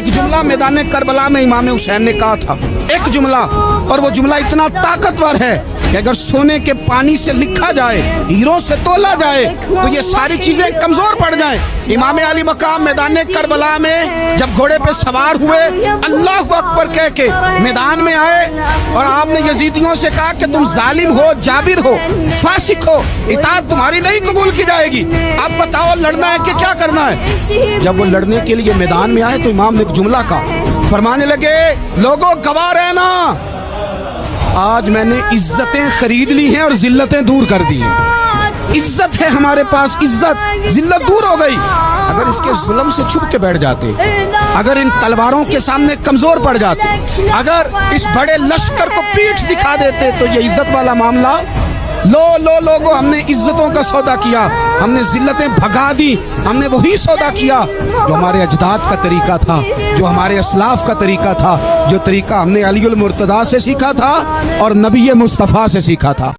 ایک جملہ میدان کربلا میں امام حسین نے کہا تھا، ایک جملہ، اور وہ جملہ اتنا طاقتور ہے کہ اگر سونے کے پانی سے لکھا جائے، ہیروں سے تولا جائے تو یہ ساری چیزیں کمزور پڑ جائیں۔ امام علی مقام میدان کربلا میں جب گھوڑے پہ سوار ہوئے، اللہ اکبر کہہ کے میدان میں آئے، اور آپ نے یزیدیوں سے کہا کہ تم ظالم ہو، جابر ہو، فاسق ہو، اطاعت تمہاری نہیں قبول کی جائے گی، اب بتاؤ لڑنا ہے کہ کیا کرنا ہے۔ جب وہ لڑنے کے لیے میدان میں آئے تو امام نے ایک جملہ کہا، فرمانے لگے لوگوں گواہ رہنا، آج میں نے عزتیں خرید لی ہیں اور ذلتیں دور کر دی ہیں۔ عزت ہے ہمارے پاس، عزت، ذلت دور ہو گئی۔ اگر اس کے ظلم سے چھپ کے بیٹھ جاتے، اگر ان تلواروں کے سامنے کمزور پڑ جاتے، اگر اس بڑے لشکر کو پیٹھ دکھا دیتے تو یہ عزت والا معاملہ لوگوں، ہم نے عزتوں کا سودا کیا، ہم نے ذلتیں بھگا دی، ہم نے وہی سودا کیا جو ہمارے اجداد کا طریقہ تھا، جو ہمارے اسلاف کا طریقہ تھا، جو طریقہ ہم نے علی المرتضیٰ سے سیکھا تھا اور نبی مصطفیٰ سے سیکھا تھا۔